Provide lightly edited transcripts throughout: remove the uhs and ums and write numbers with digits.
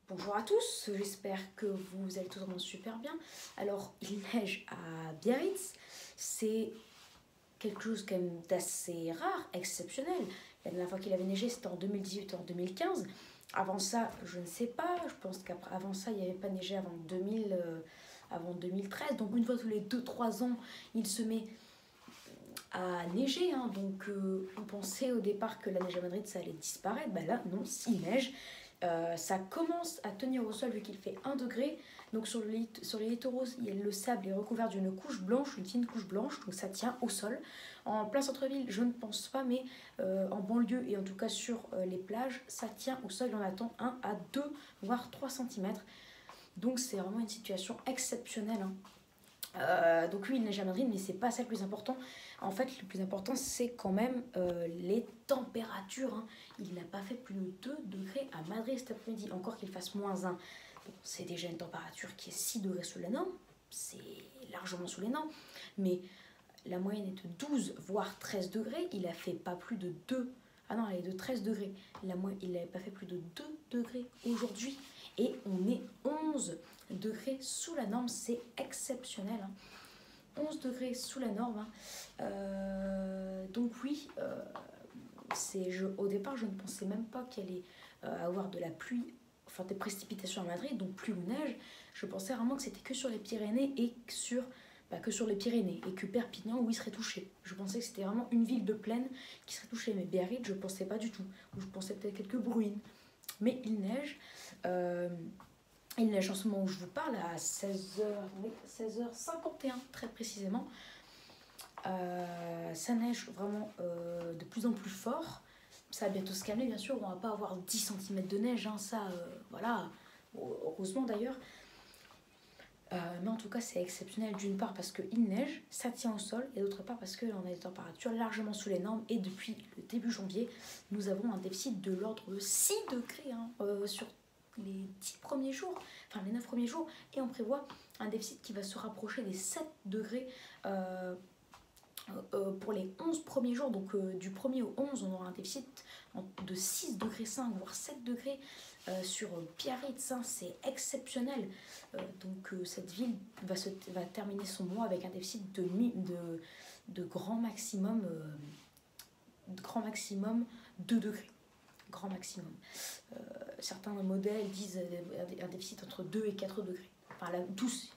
Bonjour à tous, j'espère que vous allez tous vraiment super bien. Alors, il neige à Biarritz, c'est quelque chose quand même d'assez rare, exceptionnel. La dernière fois qu'il avait neigé, c'était en 2018 et en 2015. Avant ça, je ne sais pas, je pense qu'avant ça, il n'y avait pas neigé avant 2013. Donc, une fois tous les 2-3 ans, il se met à neiger. Donc, on pensait au départ que la neige à Madrid, ça allait disparaître. Ben là, non, s'il neige. Ça commence à tenir au sol vu qu'il fait 1 degré. Donc sur les littoraux, le sable est recouvert d'une couche blanche, une fine couche blanche, donc ça tient au sol. En plein centre-ville, je ne pense pas, mais en banlieue et en tout cas sur les plages, ça tient au sol. On attend 1 à 2, voire 3 cm. Donc c'est vraiment une situation exceptionnelle. Donc oui, il neige à Madrid, mais c'est pas ça le plus important. En fait, le plus important, c'est quand même les températures. Il n'a pas fait plus de 2 degrés à Madrid cet après-midi, encore qu'il fasse -1. Bon, c'est déjà une température qui est 6 degrés sous les normes, c'est largement sous les normes, mais la moyenne est de 12, voire 13 degrés. Il a fait pas plus de 2. Ah non, elle est de 13 degrés. Il n'avait pas fait plus de 2 degrés aujourd'hui. Et on est 11 degrés sous la norme. C'est exceptionnel. 11 degrés sous la norme. Donc oui, au départ, je ne pensais même pas qu'il allait avoir de la pluie, enfin des précipitations à Madrid, donc pluie ou neige. Je pensais vraiment que c'était que sur les Pyrénées et que sur les Pyrénées et que Perpignan, où il serait touché. Je pensais que c'était vraiment une ville de plaine qui serait touchée, mais Biarritz, je ne pensais pas du tout. Je pensais peut-être quelques bruines. Mais il neige. Il neige en ce moment où je vous parle à 16h51 très précisément. Ça neige vraiment de plus en plus fort. Ça va bientôt se calmer, bien sûr. On va pas avoir 10 cm de neige, voilà. Heureusement d'ailleurs. Mais en tout cas, c'est exceptionnel d'une part parce qu'il neige, ça tient au sol, et d'autre part parce qu'on a des températures largement sous les normes. Et depuis le début janvier, nous avons un déficit de l'ordre de 6 degrés sur les 10 premiers jours, enfin les 9 premiers jours, et on prévoit un déficit qui va se rapprocher des 7 degrés pour les 11 premiers jours. Donc du 1er au 11, on aura un déficit de 6 degrés 5, voire 7 degrés sur Biarritz. C'est exceptionnel. Donc cette ville va terminer son mois avec un déficit de grand maximum 2 degrés. Grand maximum. Certains modèles disent un déficit entre 2 et 4 degrés. Enfin, là, tous.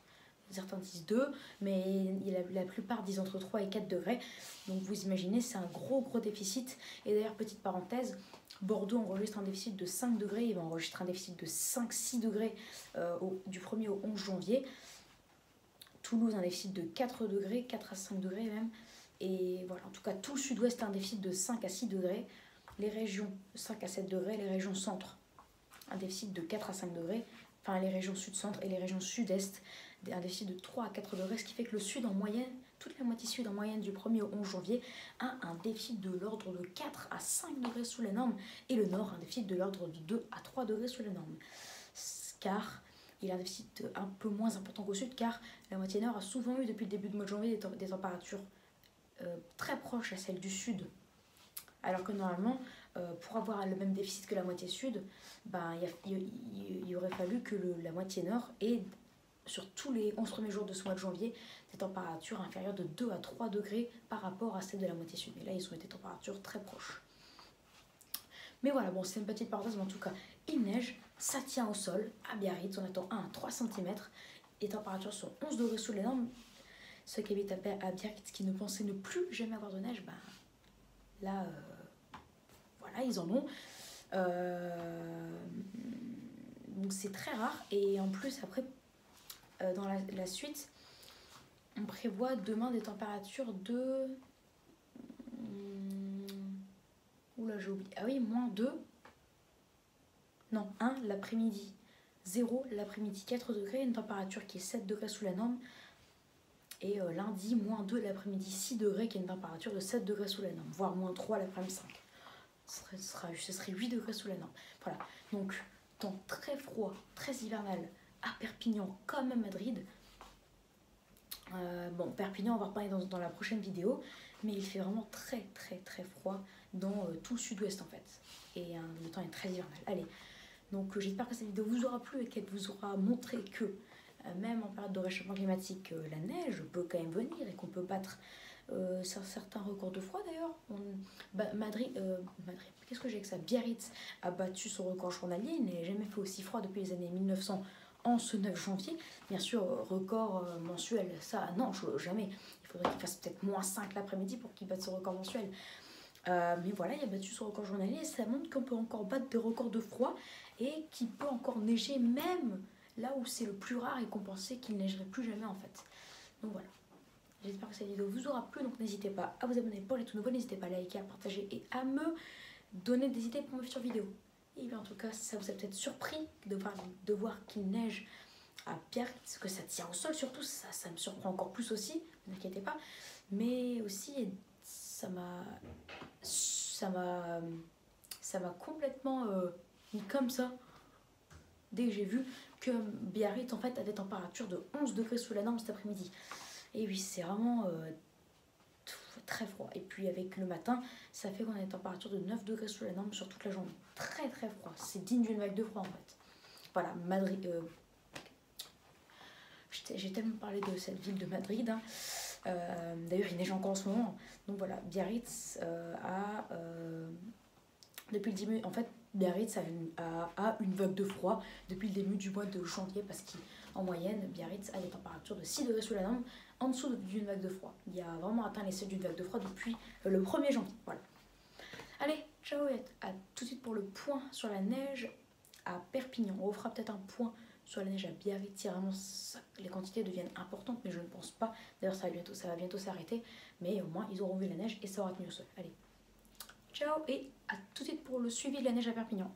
Certains disent 2, mais la plupart disent entre 3 et 4 degrés. Donc vous imaginez, c'est un gros déficit. Et d'ailleurs, petite parenthèse, Bordeaux enregistre un déficit de 5 degrés. Il va enregistrer un déficit de 5-6 degrés du 1er au 11 janvier. Toulouse, un déficit de 4 degrés, 4 à 5 degrés même. Et voilà, en tout cas, tout le sud-ouest a un déficit de 5 à 6 degrés. Les régions 5 à 7 degrés, les régions centre, un déficit de 4 à 5 degrés, enfin les régions sud-centre et les régions sud-est, un déficit de 3 à 4 degrés, ce qui fait que le sud en moyenne, toute la moitié sud en moyenne du 1er au 11 janvier, a un déficit de l'ordre de 4 à 5 degrés sous la norme, et le nord un déficit de l'ordre de 2 à 3 degrés sous la norme. Car il a un déficit un peu moins important qu'au sud, car la moitié nord a souvent eu depuis le début du mois de janvier des températures très proches à celles du sud. Alors que normalement, pour avoir le même déficit que la moitié sud, il aurait fallu que la moitié nord ait, sur tous les 11 premiers jours de ce mois de janvier, des températures inférieures de 2 à 3 degrés par rapport à celles de la moitié sud. Mais là, ils ont des températures très proches. Mais voilà, bon, c'est une petite parenthèse, mais en tout cas, il neige, ça tient au sol. À Biarritz, on attend 1 à 3 cm. Les températures sont 11 degrés sous les normes. Ceux qui habitent à Biarritz, qui ne pensaient ne plus jamais avoir de neige, là, voilà, ils en ont. Donc c'est très rare. Et en plus, après, dans la suite, on prévoit demain des températures de... Oula, j'ai oublié. Ah oui, -2. Non, 1 l'après-midi. 0 l'après-midi, 4 degrés. Une température qui est 7 degrés sous la norme. Et lundi, -2 l'après-midi, 6 degrés, qui est une température de 7 degrés sous la norme. Voire -3 l'après-midi, 5. Ce serait 8 degrés sous la norme. Voilà, donc temps très froid, très hivernal à Perpignan comme à Madrid. Bon, Perpignan, on va reparler dans la prochaine vidéo, mais il fait vraiment très froid dans tout le sud-ouest en fait. Et le temps est très hivernal. Allez, Donc j'espère que cette vidéo vous aura plu et qu'elle vous aura montré que même en période de réchauffement climatique, la neige peut quand même venir et qu'on peut battre certains records de froid d'ailleurs. Madrid, qu'est-ce que j'ai que ça, Biarritz a battu son record journalier, il n'est jamais fait aussi froid depuis les années 1900 en ce 9 janvier. Bien sûr, record mensuel, ça non, jamais. Il faudrait qu'il fasse peut-être -5 l'après-midi pour qu'il batte son record mensuel. Mais voilà, il a battu son record journalier et ça montre qu'on peut encore battre des records de froid et qu'il peut encore neiger même là où c'est le plus rare et qu'on pensait qu'il neigerait plus jamais en fait. Donc voilà. J'espère que cette vidéo vous aura plu, donc n'hésitez pas à vous abonner pour les tout nouveaux, n'hésitez pas à liker, à partager et à me donner des idées pour mes futures vidéos. Et bien en tout cas, ça vous a peut-être surpris de voir qu'il neige à Biarritz, que ça tient au sol surtout, ça me surprend encore plus aussi, ne vous inquiétez pas. Mais aussi, ça m'a complètement mis comme ça dès que j'ai vu que Biarritz en fait a des températures de 11 degrés sous la norme cet après-midi. Et oui, c'est vraiment très froid. Et puis avec le matin, ça fait qu'on a des températures de 9 degrés sous la norme sur toute la journée. Très très froid. C'est digne d'une vague de froid en fait. Voilà, Madrid. J'ai tellement parlé de cette ville de Madrid. Hein. D'ailleurs, il neige encore en ce moment. Donc voilà, Biarritz depuis le début, en fait, Biarritz a une vague de froid depuis le début du mois de janvier parce qu'en moyenne, Biarritz a des températures de 6 degrés sous la norme en dessous d'une vague de froid. Il a vraiment atteint les seuils d'une vague de froid depuis le 1er janvier. Voilà. Allez, ciao et à tout de suite pour le point sur la neige à Perpignan. On fera peut-être un point sur la neige à Biarritz si vraiment les quantités deviennent importantes, mais je ne pense pas. D'ailleurs, ça va bientôt s'arrêter, mais au moins ils auront vu la neige et ça aura tenu au sol. Allez, ciao et à tout de suite pour le suivi de la neige à Perpignan.